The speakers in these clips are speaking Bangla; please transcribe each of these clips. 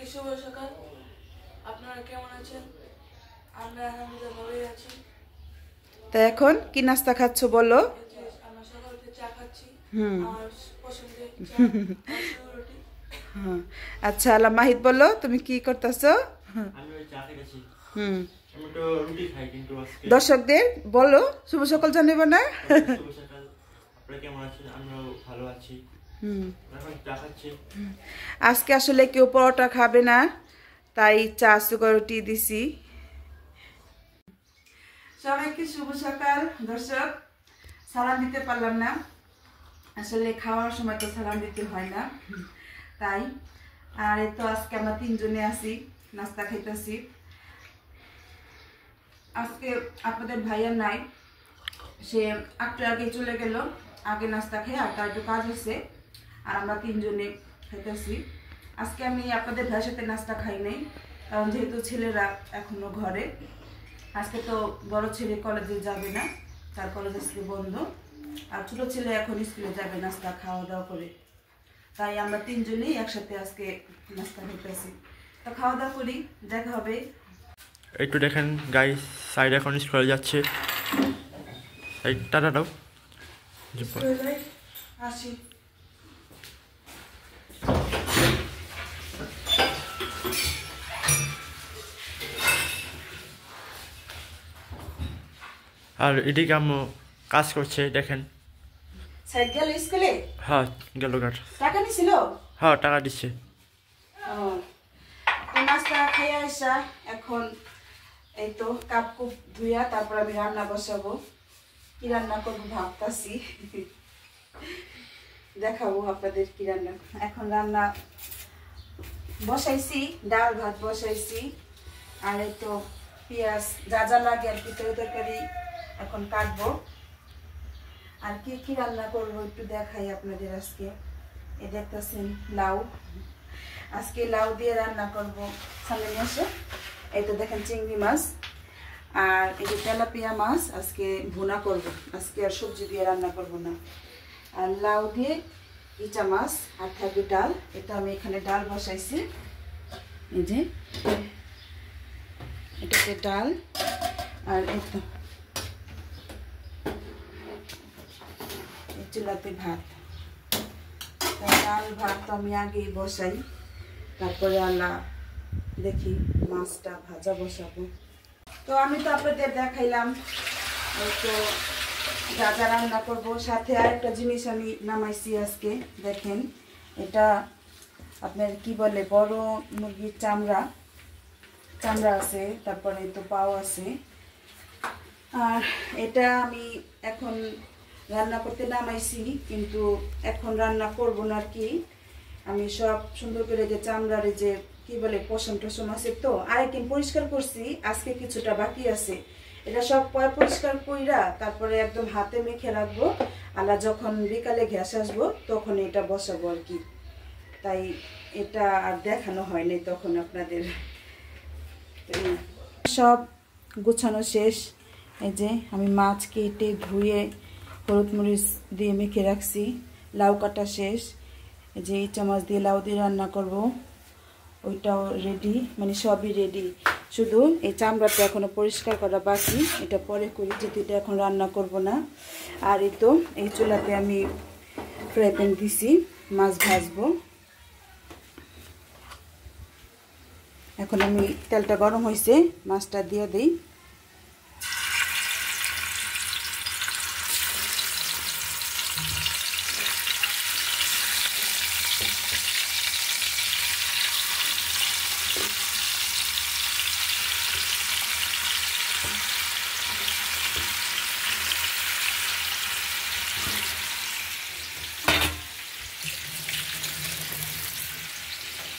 সবাইকে শুভ সকাল। আপনারা কেমন আছেন? আমরা আলহামদুলিল্লাহ ভালোই আছি। তা এখন কি নাস্তা খাচ্ছ বলো? আমরা সকাল থেকে চা খাচ্ছি। আমার পছন্দের চা আর রুটি। আচ্ছা, আলা মাহিদ বলো তুমি কি করতেছো? আমি ওই চা খাইছি। আমি তো রুটি খাই কিন্তু আজকে দর্শকদের বলো শুভ সকাল জানাবো না? শুভ সকাল। আপনারা কেমন আছেন? আমরাও ভালো আছি। এখন চা খাচ্ছি। আজকে আসলে কেউ পরোটা খাবে না, তাই চা সুগার রুটি দিছি। সবাইকে শুভ সকাল। দর্শক, সালাম দিতে পারলাম না, আসলে খাওয়ার সময় তো সালাম দিতে হয় না, তাই। আর এই তো আজকে আমরা তিনজনে আছি, নাস্তা খাইতেছি। আজকে আপনাদের ভাইয়া নাই, সে একটু আগে চলে গেল, আগে নাস্তা খেয়ে আর তার একটু কাজ হয়েছে, আর আমরা তিনজনে খাইতেছি। আজকে আমি আপনাদের ভাইয়ের সাথে নাস্তা খাই নাই, কারণ যেহেতু ছেলেরা এখনো ঘরে। আজকে তো বড় ছেলে কলেজে যাবে না, তার কলেজ আজকে বন্ধ, আর ছোট ছেলে এখন স্কুলে যাবে নাস্তা খাওয়া দাওয়া করে, তাই আমরা তিনজনেই একসাথে আজকে নাস্তা খাইতেছি। তো খাওয়া দাওয়া করি, দেখা হবে। একটু দেখেন গাইস, সাইড এখন স্কুলে যাচ্ছে। সাইড টাটা দাও। আসি। আর এদিকে আম্মু কাজ করছে, দেখেন। সাইড গেল স্কুলে? হ্যাঁ গেল গাছ। টাকা নিছিল? হ্যাঁ টাকা দিচ্ছে। নাস্তা খাইয়া আসা, এখন এই তো কাপ কুপ ধুইয়া তারপর আমি রান্না বসাবো। কি রান্না করবো ভাবতাছি, দেখাবো আপনাদের কি রান্না। এখন রান্না বসাইছি, ডাল ভাত বসাইছি, আর এই তো পেঁয়াজ যা যা লাগে আর কি তরকারি এখন কাটবো। আর কি কি রান্না করবো একটু দেখাই আপনাদের আজকে। এই দেখতেছেন লাউ, আজকে লাউ দিয়ে রান্না করবো। সামনে এসে এই তো দেখেন চিংড়ি মাছ, আর এই যে তেলাপিয়া মাছ আজকে ভুনা করব, আজকে আর সবজি দিয়ে রান্না করব না। আর লাউ দিয়ে ইচা মাছ, আর থাকবে ডাল। এটা আমি এখানে ডাল বসাইছি, এই যে এটাতে ডাল, আর এই তো চুলাতে ভাত। ডাল ভাত তো আমি আগেই বসাই, তারপরে আল্লাহ দেখি মাছটা ভাজা বসাবো। তো আমি তো আপনাদের দেখাইলাম তো যা যা রান্না করবো। সাথে আরেকটা জিনিস আমি নামাইছি আজকে, দেখেন। এটা আপনার কি বলে, বড় মুরগির চামড়া আছে, তারপরে তো পাও আছে। আর এটা আমি এখন রান্না করতে নামাইছি, কিন্তু এখন রান্না করব না আর কি। আমি সব সুন্দর করে যে চামড়ার যে কি বলে পশম টসম আছে, তো আরেকদিন পরিষ্কার করছি, আজকে কিছুটা বাকি আছে। এটা সব পরিষ্কার কইরা তারপরে একদম হাতে মেখে রাখবো, আলা যখন বিকালে গ্যাস আসবো তখন এটা বসাবো আর কি। তাই এটা আর দেখানো হয়নি তখন আপনাদের। সব গোছানো শেষ। এই যে আমি মাছ কেটে ধুয়ে হলুদ মরিচ দিয়ে মেখে রাখছি, লাউ কাটা শেষ। এই যে ইচা মাছ দিয়ে লাউ দিয়ে রান্না করব, ওইটাও রেডি, মানে সবই রেডি, শুধু এই চামড়াটা এখনো পরিষ্কার করা বাকি, এটা পরে করি, যেহেতু এটা এখন রান্না করব না। আর এই তো এই চুলাতে আমি ফ্রাই প্যান দিছি, মাছ ভাজবো। এখন আমি তেলটা গরম হয়েছে, মাছটা দিয়ে দিই।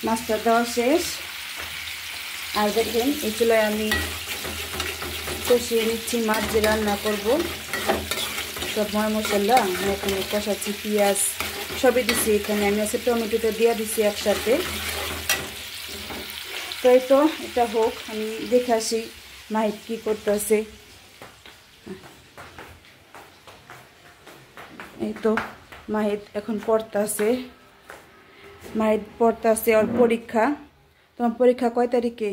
মাছটা দেওয়া শেষ। আর দেখেন এই চুলায় আমি কষিয়ে নিচ্ছি মাছ যে রান্না করব, সব ময় মশলা আমি এখানে কষাচ্ছি, পেঁয়াজ সবই দিচ্ছি এখানে, আমি আছে টমেটোটা দিয়ে দিচ্ছি একসাথে। তো এই তো এটা হোক, আমি দেখে আসি মাহিত কী করতেছে। এই তো মাহিত এখন পড়তেছে, মাহিত পড়তেছে, ওর পরীক্ষা, তোমার পরীক্ষা কয় তারিখে?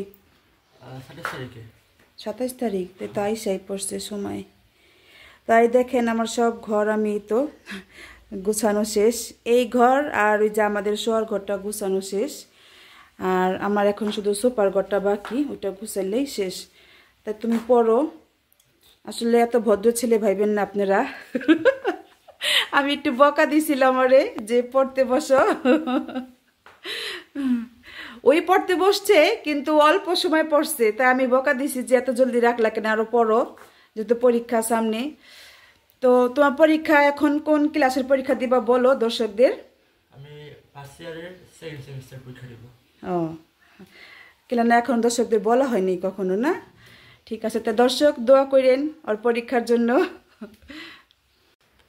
27 তারিখে। 27 তারিখ, তো আইসাই পড়ছে সময়। তাই দেখেন আমার সব ঘর আমি তো গুছানো শেষ, এই ঘর আর ওই যে আমাদের শোয়ার ঘরটা গুছানো শেষ, আর আমার এখন শুধু সোফার ঘরটা বাকি, ওইটা গুছাইলেই শেষ। তাই তুমি পড়ো। আসলে এত ভদ্র ছেলে ভাইবেন না আপনারা। আমি একটু বকা দিছিলাম আরে যে পড়তে বসো, ওই পড়তে বসছে কিন্তু অল্প সময় পড়ছে, তাই আমি বকা দিছি যে এত জলদি রাখলা কেন, আরো পড়ো, যেহেতু পরীক্ষা সামনে। তো তোমার পরীক্ষা এখন কোন ক্লাসের পরীক্ষা দিবা বলো দর্শকদের? আমি ফার্স্ট ইয়ারের সেকেন্ড সেমিস্টার পরীক্ষা দেব। ও কেন না এখন দর্শকদের বলা হয়নি কখনো না? ঠিক আছে, তা দর্শক দোয়া করেন ওর পরীক্ষার জন্য।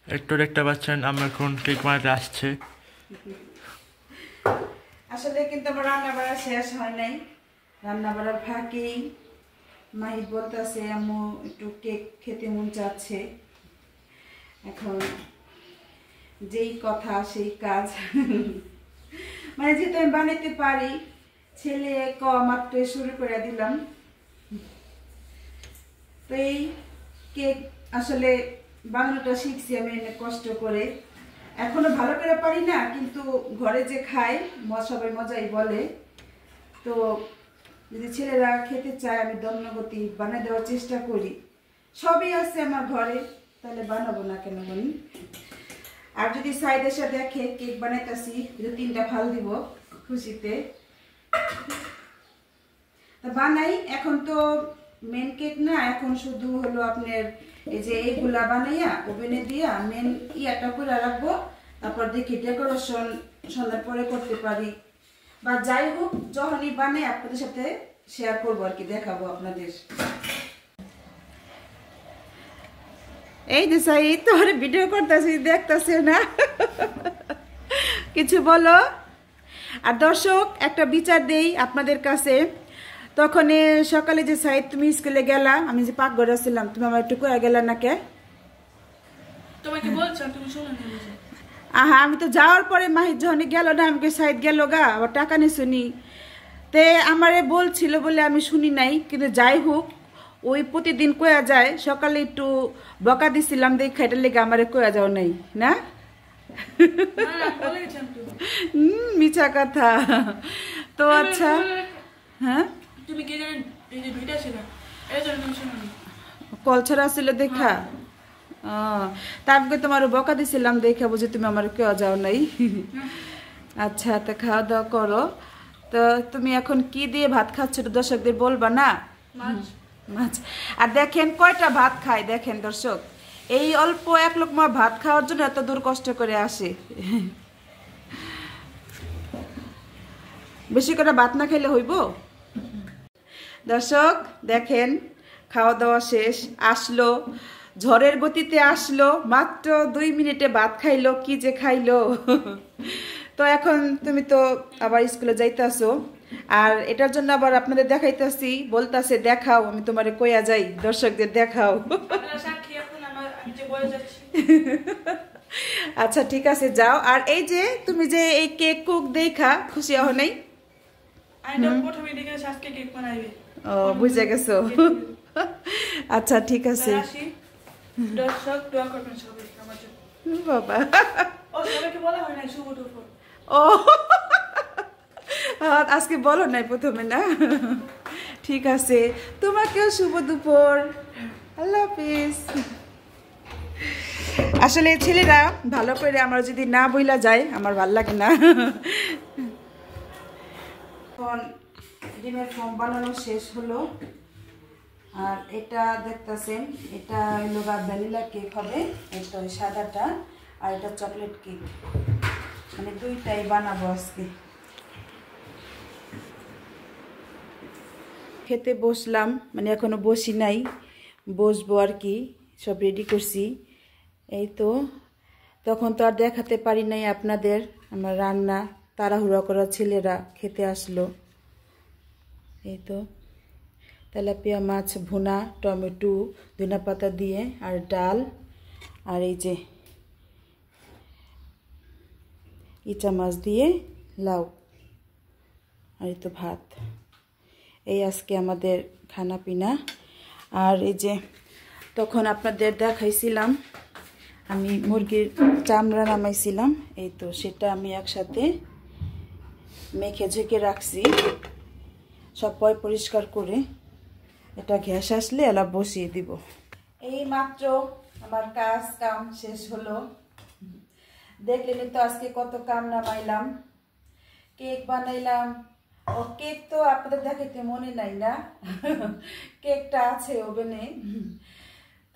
একটু দেখতে পাচ্ছেন আমরা এখন কেক বানাতে আসছে। আসলে কিন্তু আমার রান্না বাড়া শেষ হয় নাই, রান্না বাড়ার ফাঁকেই মাহিদ বলতেছে আম্মু একটু কেক খেতে মন চাচ্ছে। এখন যেই কথা সেই কাজ। মানে যেহেতু আমি বানাইতে পারি, ছেলে মাত্র শুরু করে দিলাম। তো এই কেক আসলে বানানোটা শিখছি আমি অনেক কষ্ট করে, এখনো ভালো করে পারি না, কিন্তু ঘরে যে খাই সবাই মজাই বলে। তো যদি ছেলেরা খেতে চায় আমি দমনগতি বানিয়ে দেওয়ার চেষ্টা করি, সবই আছে আমার ঘরে, তাহলে বানাবো না কেন বলি। আর যদি সাইড এসে দেখে কেক বানাইতেছি, 2-3টা ফাল দিব খুশিতে, বানাই। এখন তো মেন কেক না, এখন শুধু হলো আপনার এই যে এইগুলা বানাইয়া ওভেনে দিয়া মেন ইয়াটা করে রাখবো, তারপর দেখি ডেকোরেশন সন্ধ্যার পরে করতে পারি, বা যাই হোক যখনই বানাই আপনাদের সাথে শেয়ার করবো আর কি, দেখাবো আপনাদের। এই যে সাইদ তোর ভিডিও করতেছি দেখতেছে না, কিছু বলো। আর দর্শক একটা বিচার দেই আপনাদের কাছে, তখন সকালে যে সাইদ তুমি স্কুলে গেলা, আমি যে পাকঘরে ছিলাম, তুমি আমার একটু করে গেলা না কে? তোমাকে বলছো তুমি শোনো না? আহা আমি তো যাওয়ার পরে মাহিদ যখন গেল না, আমাকে সাইদ গেল গা, আবার টাকা নি শুনি, তে আমারে বলছিল বলে আমি শুনি নাই। কিন্তু যাই হোক ওই প্রতিদিন কয়া যায়, সকালে একটু বকা দিছিলাম দেখা, এটার লেগে আমারে কয়া যাও নাই না। মিছা কথা। তো আচ্ছা হ্যাঁ, তুমি কি জানেন এই যে ভিডিও ছিল এই জন্য তুমি শোনো না, কল ছাড়া ছিল দেখা। তারপরে তোমার বকা দিছিলাম দেখা বুঝে তুমি আমার কেউ যাও নাই। আচ্ছা তা খাওয়া দাওয়া করো। তো তুমি এখন কি দিয়ে ভাত খাচ্ছ দর্শকদের বলবা না? মাছ। আর দেখেন কয়টা ভাত খায়, দেখেন দর্শক, এই অল্প এক লোকমা ভাত খাওয়ার জন্য এত দূর কষ্ট করে আসে। বেশি করে ভাত না খাইলে হইব? দর্শক দেখেন খাওয়া দাওয়া শেষ, আসলো ঝড়ের গতিতে আসলো, মাত্র 2 মিনিটে ভাত খাইলো, কি যে খাইলো। তো এখন তুমি তো আবার স্কুলে যাইতেছো, আর এটার জন্য আবার আপনাদের দেখাইতেছি, বলতাছে দেখাও, আমি তোমারে কইয়া যাই দর্শকদের দেখাও। আচ্ছা ঠিক আছে যাও। আর এই যে তুমি যে এই কেক কুক দেখা খুশি হও নাই? ও বুঝে গেছো। আচ্ছা ঠিক আছে বাবা। ও আজকে বলো নাই প্রথমে না? ঠিক আছে, তোমাকেও শুভ দুপুর, আল্লাহ হাফিজ। আসলে ছেলেরা ভালো করে আমার যদি না বইলা যায় আমার ভাল লাগে না। এখন ডিমের ফর্ম বানানো শেষ হলো, আর এটা দেখতেছেন এটা হলো ভ্যানিলা কেক হবে, এটা সাদাটা, আর এটা চকলেট কেক, মানে দুইটাই বানাবো আজকে। খেতে বসলাম, মানে এখনো বসি নাই, বসবো আর কি, সব রেডি করছি। এই তো তখন তো আর দেখাতে পারি নাই আপনাদের আমার রান্না, তাড়াহুড়া করা ছেলেরা খেতে আসলো। এই তো তেলাপিয়া মাছ ভুনা, টমেটো ধনেপাতা দিয়ে, আর ডাল, আর এই যে ইচা মাছ দিয়ে লাউ, আর এই তো ভাত। এই আজকে আমাদের খানা পিনা। আর এই যে তখন আপনাদের দেখাইছিলাম আমি মুরগির চামড়া নামাইছিলাম, এই তো সেটা আমি একসাথে মেখে ঝেঁকে রাখছি সব পরিষ্কার করে। এটা গ্যাস আসলে এলা বসিয়ে দিব। এই মাত্র আমার কাম শেষ হলো। দেখলেন তো আজকে কত কাম নামাইলাম। কেক বানাইলাম। ও কেক তো আপনাদের দেখাইতে মনে নাই না, কেকটা আছে ওভেনে।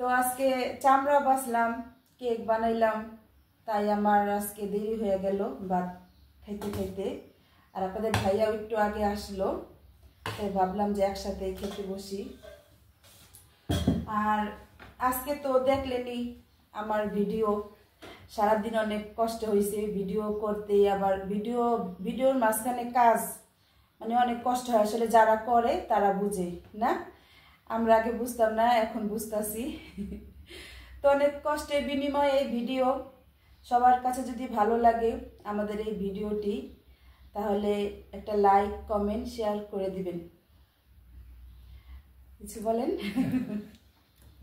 তো আজকে চামড়া বাছলাম, কেক বানাইলাম, তাই আমার আজকে দেরি হয়ে গেল ভাত খাইতে খাইতে। আর আপনাদের ভাইয়াও একটু আগে আসলো, তাই ভাবলাম যে একসাথে খেতে বসি। আর আজকে তো দেখলেনই আমার ভিডিও, সারাদিন অনেক কষ্ট হয়েছে ভিডিও করতে। আবার ভিডিওর মাঝখানে কাজ মানে অনেক কষ্ট হয়, আসলে যারা করে তারা বুঝে না, আমরা আগে বুঝতাম না, এখন বুঝতাছি। তো অনেক কষ্টের বিনিময়ে এই ভিডিও। সবার কাছে যদি ভালো লাগে আমাদের এই ভিডিওটি, তাহলে একটা লাইক কমেন্ট শেয়ার করে দিবেন। কিছু বলেন?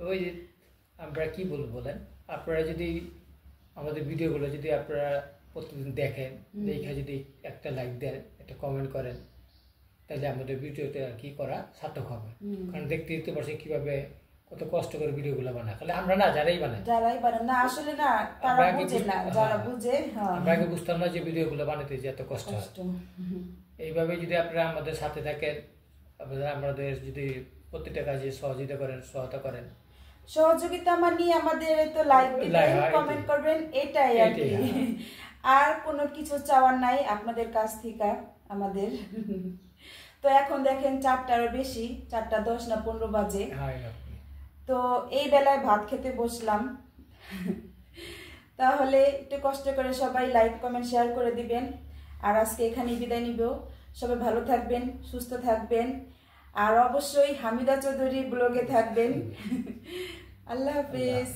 ওই যে আমরা কি বলবো বলেন, আপনারা যদি আমাদের ভিডিওগুলো যদি আপনারা প্রতিদিন দেখেন, দেখে যদি একটা লাইক দেন, একটা কমেন্ট করেন, তাহলে আমাদের ভিডিওতে আর কি করা সার্থক হবে। কারণ দেখতে পারছি কিভাবে কত কষ্ট করে ভিডিওগুলো বানায়। তাহলে আমরা না, যারাই বানায় না, আসলে না তারা বুঝে না, যারা বুঝে। আমরা আগে বুঝতাম না যে ভিডিওগুলো বানাতে যে এত কষ্ট হয়। এইভাবে যদি আপনারা আমাদের সাথে থাকেন, আমাদের যদি প্রত্যেকটা কাজে সহায়তা করেন, সহযোগিতা মানে আমাদের তো লাইক দিবেন, কমেন্ট করবেন, এটাই আর কি। আর কোনো কিছু চাওয়ার নাই আপনাদের কাছ থেকে আমাদের। তো এখন দেখেন 4টারও বেশি, 4:10 না 15 বাজে। তো এই বেলায় ভাত খেতে বসলাম। তাহলে একটু কষ্ট করে সবাই লাইক কমেন্ট শেয়ার করে দিবেন। আর আজকে এখানেই বিদায় নিব। সবাই ভালো থাকবেন, সুস্থ থাকবেন, আর অবশ্যই হামিদা চৌধুরী ব্লগে থাকবেন। আল্লাহ হাফেজ।